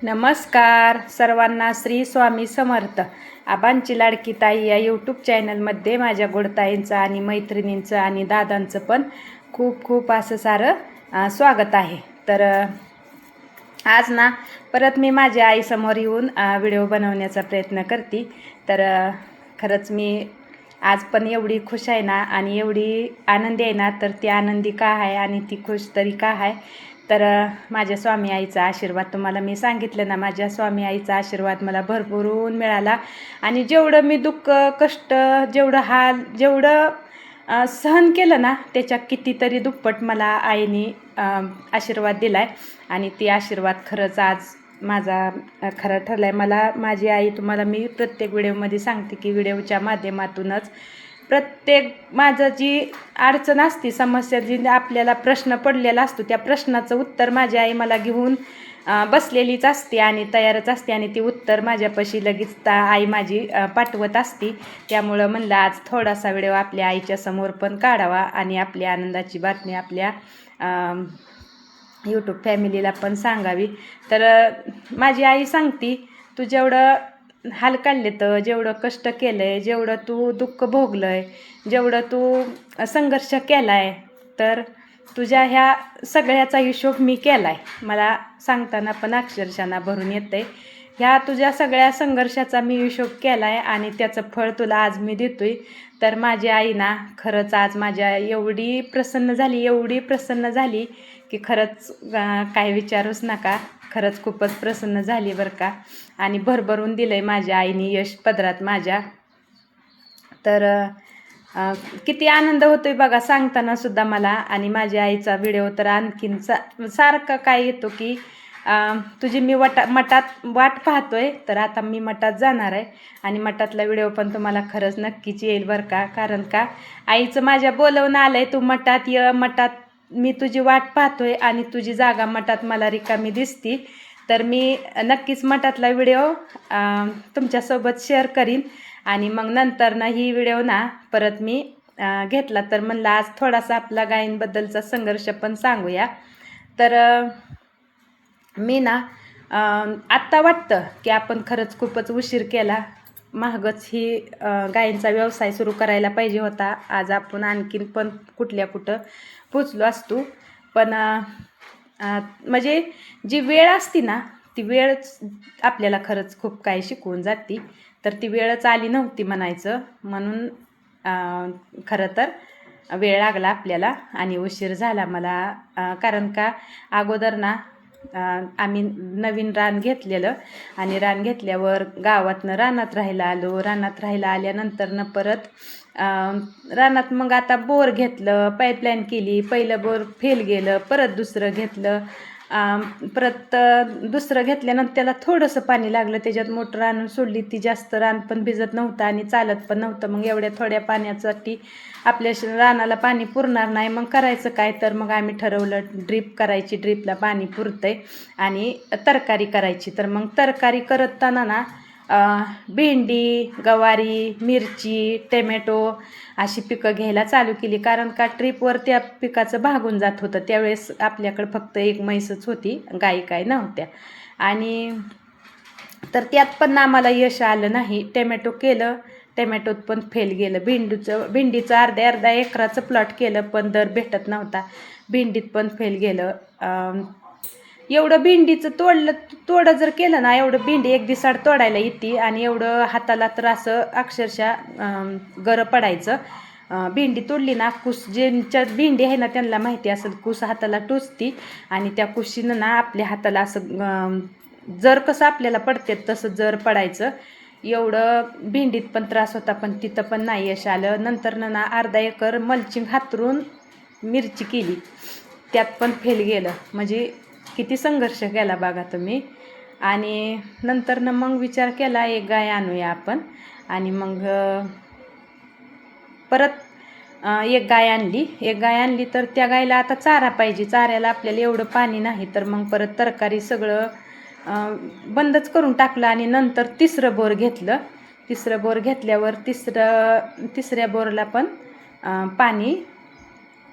नमस्कार सर्वांना, श्री स्वामी समर्थ. आबांची लाडकी ताई या यूट्यूब चॅनलमध्ये माझ्या गोडताईंचं आणि मैत्रिणींचं आणि दादांचं पण खूप खूप असं सारं स्वागत आहे. तर आज ना परत मी माझ्या आईसमोर येऊन व्हिडिओ बनवण्याचा प्रयत्न करते. तर खरंच मी आज पण एवढी खुश आहे ना आणि एवढी आनंदी आहे ना, तर ती आनंदी का आहे आणि ती खुश तरी का आहे, तर माझ्या स्वामी आईचा आशीर्वाद तुम्हाला मी सांगितलं ना, माझ्या स्वामी आईचा आशीर्वाद मला भरभरून मिळाला. आणि जेवढं मी दुःख कष्ट जेवढं हाल जेवढं सहन केलं ना, त्याच्या कितीतरी दुप्पट मला आईने आशीर्वाद दिला आहे. आणि ती आशीर्वाद खरंच आज माझा खरं ठरला आहे. मला माझी आई, तुम्हाला मी प्रत्येक व्हिडिओमध्ये सांगते की व्हिडिओच्या माध्यमातूनच प्रत्येक माझं जी अडचण असते, समस्या जी आपल्याला प्रश्न पडलेला असतो, त्या प्रश्नाचं उत्तर माझी आई मला घेऊन बसलेलीच असते आणि तयारच असते. आणि ती उत्तर माझ्यापाशी लगेच आई माझी पाठवत असते. त्यामुळं म्हणलं आज थोडासा व्हिडिओ आपल्या आईच्या समोर पण काढावा आणि आपल्या आनंदाची बातमी आपल्या यूट्यूब फॅमिलीला पण सांगावी. तर माझी आई सांगती, तू जेवढं हाल काढले, तर जेवढं कष्ट केलं आहे, जेवढं तू दुःख भोगलं आहे, जेवढं तू संघर्ष केला आहे, तर तुझ्या ह्या सगळ्याचा हिशोब मी केला आहे. मला सांगताना पण अक्षरशः भरून येतं आहे. ह्या तुझ्या सगळ्या संघर्षाचा मी हिशोब केला आहे आणि त्याचं फळ तुला आज मी देतोय. तर माझी आई ना खरंच आज माझ्या एवढी प्रसन्न झाली की खरंच काय विचारूच नका. खरंच खूपच प्रसन्न झाली बरं का. आणि भरभरून दिलं आहे माझ्या आईने यश पदरात माझ्या. तर किती आनंद होतोय बघा सांगताना सुद्धा मला. आणि माझ्या आईचा व्हिडिओ तर आणखीन सारखं काय येतो की तुझी मी मठात वाट पाहतोय. तर आता मी मठात जाणार आहे आणि मठातला व्हिडिओ पण तुम्हाला खरंच नक्कीच येईल बरं का. कारण का आईचं माझ्या बोलवून आलं आहे, तू मठात ये, मठात मी तुझी वाट पाहतोय आणि तुझी जागा मठात मला रिकामी दिसती. तर मी नक्कीच मठातला व्हिडिओ तुमच्यासोबत शेअर करीन. आणि मग नंतर ना ही व्हिडिओ ना परत मी घेतला, तर म्हणलं आज थोडासा आपला गायींबद्दलचा संघर्ष पण सांगूया. तर मी ना आत्ता वाटतं की आपण खरंच खूपच उशीर केला. महागच ही गायींचा व्यवसाय सुरू करायला पाहिजे होता. आज आपण आणखीन पण कुठं पोचलो असतो. पण म्हणजे जी वेळ असती ना, ती वेळच आपल्याला खरंच खूप काही शिकवून जाते. तर ती वेळच आली नव्हती म्हणायचं. म्हणून खरं तर वेळ लागला आपल्याला आणि उशीर झाला मला. कारण का अगोदर ना आम्ही नवीन रान घेतलेलं आणि रान घेतल्यावर गावातनं रानात राहायला आल्यानंतरनं परत रानात मग आता बोर घेतलं, पाईपलाईन केली. पहिलं बोर फेल गेलं, परत दुसरं घेतलं. परत दुसरं घेतल्यानंतर त्याला थोडंसं पाणी लागलं, त्याच्यात मोटर आणून सोडली. ती जास्त रान पण भिजत नव्हतं आणि चालत पण नव्हतं. मग एवढ्या थोड्या पाण्यासाठी आपल्या रानाला पाणी पुरणार नाही. मग करायचं काय, तर मग आम्ही ठरवलं ड्रीप करायची, ड्रीपला पाणी पुरतंय आणि तरकारी करायची. तर मग तरकारी करताना ना भेंडी, गवारी, मिरची, टोमॅटो अशी पिकं घ्यायला चालू केली. कारण का ट्रीपवर त्या पिकाचं भागून जात होतं. त्यावेळेस आपल्याकडं फक्त एक म्हैसच होती, गाई काय नव्हत्या. आणि तर त्यात पण आम्हाला यश आलं नाही. टोमॅटो केलं, टोमॅटोत पण फेल गेलं. भेंडीचं अर्ध्या एकराचं प्लॉट केलं, पण दर भेटत नव्हता. भेंडीत पण फेल गेलं. एवढं भेंडीचं तोडं जर केलं ना, एवढं भेंडी एक दिवसाआड तोडायला येते आणि एवढं हाताला तर असं अक्षरशः गरं पडायचं. भेंडी तोडली ना, कुस ज्यांच्यात भेंडी आहे ना त्यांना माहिती असेल, कुस हाताला टोचती आणि त्या कुशीनं ना आपल्या हाताला असं जर कसं आपल्याला पडते तसं जर पडायचं. एवढं भेंडीत पण त्रास होता, पण तिथं पण नाही यश आलं. नंतर ना अर्धा एकर मल्चिंग हातरून मिरची केली, त्यात पण फेल गेलं. म्हणजे किती संघर्ष केला बघा तुम्ही. आणि नंतर ना मग विचार केला एक गाय आणूया आपण. आणि मग परत एक गाय आणली. तर त्या गायला आता चारा पाहिजे. चाऱ्याला आपल्याला एवढं पाणी नाही. तर मग परत तरकारी सगळं बंदच करून टाकलं आणि नंतर तिसरं बोर घेतलं. तिसरं बोर घेतल्यावर तिसऱ्या बोरला पण पाणी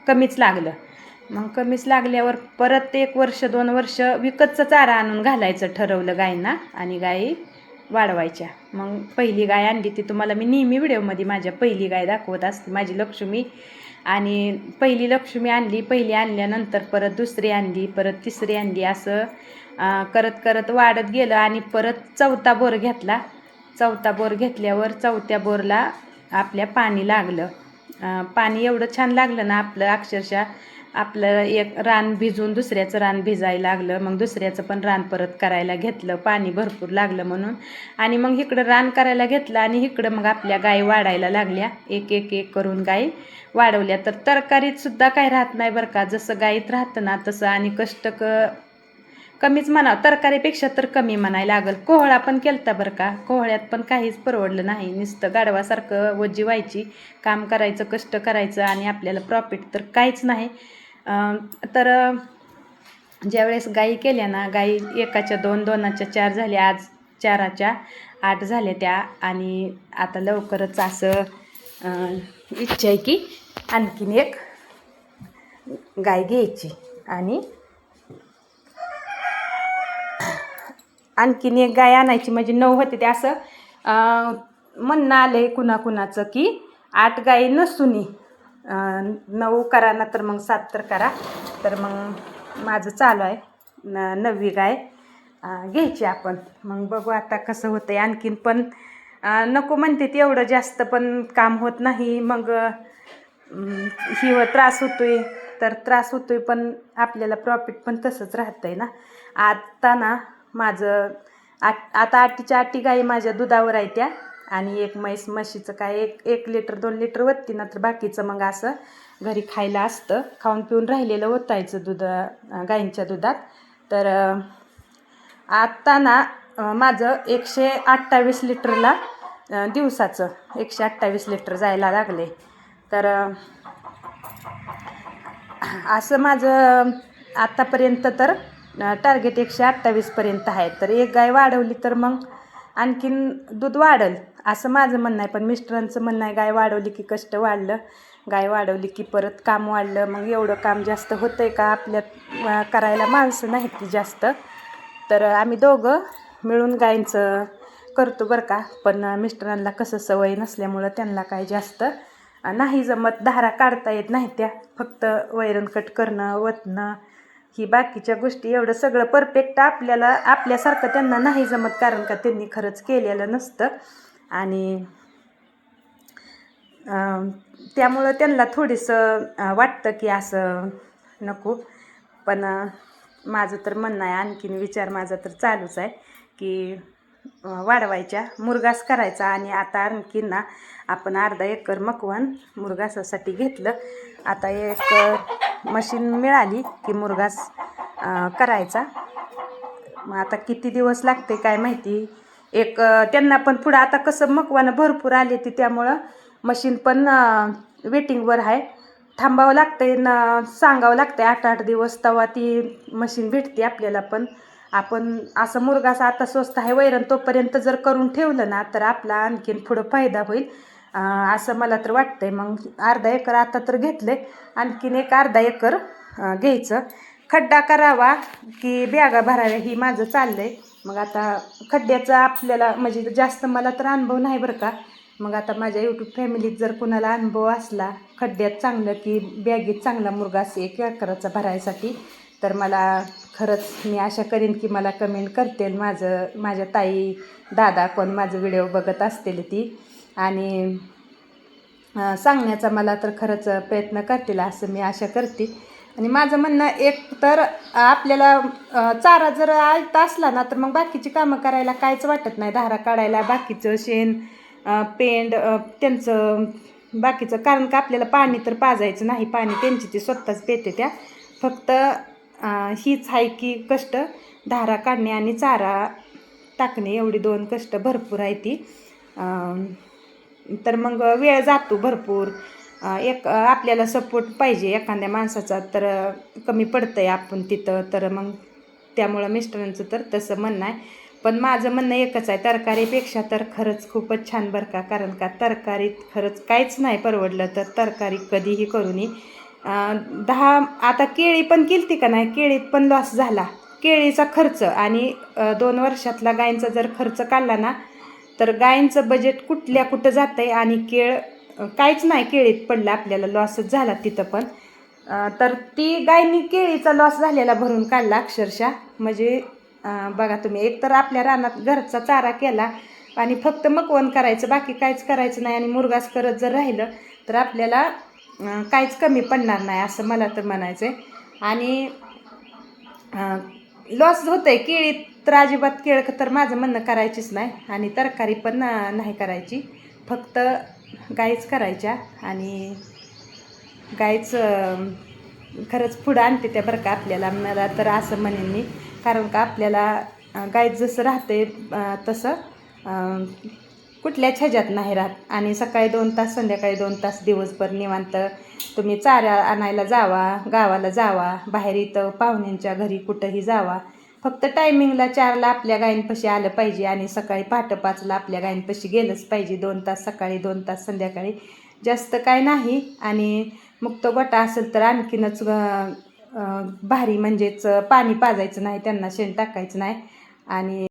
कमीच लागलं. मग कमीच लागल्यावर परत 1 वर्ष 2 वर्ष विकतचं चारा आणून घालायचं ठरवलं गायींना आणि गायी वाढवायच्या. मग पहिली गाय आणली ती तुम्हाला मी नेहमी व्हिडिओमध्ये माझ्या पहिली गाय दाखवत असते, माझी लक्ष्मी. आणि पहिली लक्ष्मी आणली, पहिली आणल्यानंतर परत दुसरी आणली, परत तिसरी आणली, असं करत करत वाढत गेलं. आणि परत 4था बोर घेतला. 4था बोर घेतल्यावर 4थ्या बोरला आपल्या पाणी लागलं. पाणी एवढं छान लागलं ना आपलं, अक्षरशः आपलं एक रान भिजून दुसऱ्याचं रान भिजायला लागलं. मग दुसऱ्याचं पण रान परत करायला घेतलं, पाणी भरपूर लागलं म्हणून. आणि मग इकडं रान करायला घेतलं आणि इकडं मग आपल्या गाई वाढायला लागल्या. एक एक एक करून गाई वाढवल्या. तर तरकारीत सुद्धा काही राहत नाही बरं का, जसं गाईत राहतं ना तसं. आणि कष्ट कमीच म्हणावं, तरकारीपेक्षा तर कमी म्हणायला लागल. कोहळा पण केलता बरं का, कोहळ्यात पण काहीच परवडलं नाही. नुसतं गाढवासारखं वजी व्हायची, काम करायचं, कष्ट करायचं आणि आपल्याला प्रॉफिट तर काहीच नाही. तर ज्यावेळेस गाई केल्या ना, गाई एकाच्या 2, 2च्या 4 झाल्या, आज 4च्या 8 झाल्या त्या. आणि आता लवकरच असं इच्छा आहे की आणखीन एक गाय घ्यायची. आणि आणखीन एक गाय आणायची म्हणजे 9 होते ते. असं म्हणणं आलं आहे कुणाकुणाचं की 8 गायी नसूनी 9 करा ना, तर मग 7 तर करा. तर मग माझं चालू आहे 9वी गाय घ्यायची आपण. मग बघू आता कसं होतं आहे. आणखीन पण नको म्हणते ती, एवढं जास्त पण काम होत नाही. मग त्रास होतोय तर त्रास होतोय, पण आपल्याला प्रॉफिट पण तसंच राहतं आहे ना. आता ना माझं आता 8च्या 8 गाई माझ्या दुधावर आहे त्या. आणि एक म्हशीचं काय 1 लिटर 2 लिटर वत्ती ना, तर बाकीचं मग असं घरी खायला असतं. खाऊन पिऊन राहिलेलं ओतायचं दूध गाईंच्या दुधात. तर आत्ता ना माझं 128 लिटरला दिवसाचं 128 लिटर जायला लागले. तर असं माझं आत्तापर्यंत तर टार्गेट 128पर्यंत आहे. तर एक गाय वाढवली तर मग आणखीन दूध वाढेल असं माझं म्हणणं आहे. पण मिस्टरांचं म्हणणं आहे गाय वाढवली की कष्ट वाढलं, गाय वाढवली की परत काम वाढलं. मग एवढं काम जास्त होतं आहे का, आपल्या करायला माणसं नाहीत ती जास्त. तर आम्ही दोघं मिळून गायींचं करतो बरं का. पण मिस्टरांना कसं सवय नसल्यामुळं त्यांना काय जास्त नाही जमत, धारा काढता येत नाही त्या. फक्त वैरण कट करणं, वतणं, ही बाकीच्या गोष्टी एवढं सगळं परफेक्ट आपल्यासारखं त्यांना नाही जमत, कारण का त्यांनी खरंच केलेलं नसतं. आणि त्यामुळं त्यांना थोडंसं वाटतं की असं नको. पण माझं तर म्हणणं आहे, आणखीन विचार माझा तर चालूच आहे की वाढवायच्या, मुरघास करायचा. आणि आता आणखीन ना आपण अर्धा एकर मकवान मुरघासासाठी घेतलं. आता एक मशीन मिळाली की मुरघास करायचा. मग आता किती दिवस लागते काय माहिती. त्यांना पण पुढं आता कसं मकवानं भरपूर आले ती, त्यामुळं मशीन पण वेटिंगवर आहे. थांबावं लागतंय ना, सांगावं लागतंय 8-8 दिवस, तेव्हा ती मशीन भेटते आपल्याला. पण आपण असं मुरघास आता स्वस्त आहे, वैरण तोपर्यंत जर करून ठेवलं ना तर आपला आणखीन पुढं फायदा होईल असं मला तर वाटतंय. मग अर्धा एकर आता तर घेतले, आणखीन एक अर्धा एकर घ्यायचं. खड्डा करावा की बॅगा भराव्या ही माझं चाललं आहे. मग आता खड्ड्याचा आपल्याला म्हणजे जास्त मला तर अनुभव नाही बरं का. मग आता माझ्या यूट्यूब फॅमिलीत जर कुणाला अनुभव असला खड्ड्यात चांगलं की बॅगेत चांगला मुरघास 1 एकराचा भरायसाठी, तर मला खरंच मी आशा करीन की मला कमेंट करतील माझ्या ताई दादा कोण माझं व्हिडिओ बघत असतील ती. आणि सांगण्याचा मला तर खरंच प्रयत्न करतील असं मी आशा करते. आणि माझं म्हणणं एक तर आपल्याला चारा जर आयता असला ना तर मग बाकीची कामं करायला काहीच वाटत नाही. धारा काढायला, बाकीचं शेण पेंड त्यांचं बाकीचं, कारण का आपल्याला पाणी तर पाजायचं नाही, पाणी त्यांची ती स्वतःच पेते त्या. फक्त हीच आहे की कष्ट, धारा काढणे आणि चारा टाकणे, एवढी 2 कष्ट भरपूर आहे ती. तर मग वेळ जातो भरपूर. आपल्याला सपोर्ट पाहिजे एखाद्या माणसाचा, तर कमी पडतं आहे आपण तिथं. तर मग त्यामुळं मिस्टरांचं तर तसं म्हणणं आहे. पण माझं म्हणणं एकच आहे, तरकारीपेक्षा तर खरंच खूपच छान बरं का. कारण का तरकारीत खरंच काहीच नाही परवडलं तर तरकारी कधीही करू नये. आता केळी पण केलती का नाही, केळीत पण लॉस झाला. केळीचा खर्च आणि 2 वर्षातला गायींचा जर खर्च काढला ना, तर गायींचं बजेट कुठं जातं आहे आणि काहीच नाही केळीत पडलं, आपल्याला लॉसच झाला तिथं पण. तर ती गायींनी केळीचा लॉस झालेला भरून काढला अक्षरशः. म्हणजे बघा तुम्ही, एक तर आपल्या रानात घरचा चारा केला आणि फक्त मकवण करायचं, बाकी काहीच करायचं नाही आणि मुरघास करत जर राहिलं तर आपल्याला काहीच कमी पडणार नाही, असं मला तर म्हणायचं आहे. आणि लॉस होतं आहे केळीत तर अजिबात, केळ तर माझं म्हणणं करायचीच नाही आणि तरकारी पण नाही करायची, फक्त गाईच करायच्या. आणि गाईच खरंच पुढं आणते त्या बरं का आपल्याला, मला तर असं म्हणेन मी. कारण का आपल्याला गाईच जसं राहते तसं कुठल्याच ह्याच्यात नाही राहत. आणि सकाळी 2 तास, संध्याकाळी 2 तास, दिवसभर निवांत तुम्ही चारा आणायला जावा, गावाला जावा, बाहेर इथं पाहुण्यांच्या घरी कुठंही जावा, फक्त टायमिंगला 4ला आपल्या गायींपाशी आलं पाहिजे आणि सकाळी पहाटे 5ला आपल्या गायींपाशी गेलंच पाहिजे. 2 तास सकाळी, 2 तास संध्याकाळी, जास्त काय नाही. आणि मुक्त गोठा असेल तर आणखीनच भारी, म्हणजेच पाणी पाजायचं नाही त्यांना, शेण टाकायचं नाही. आणि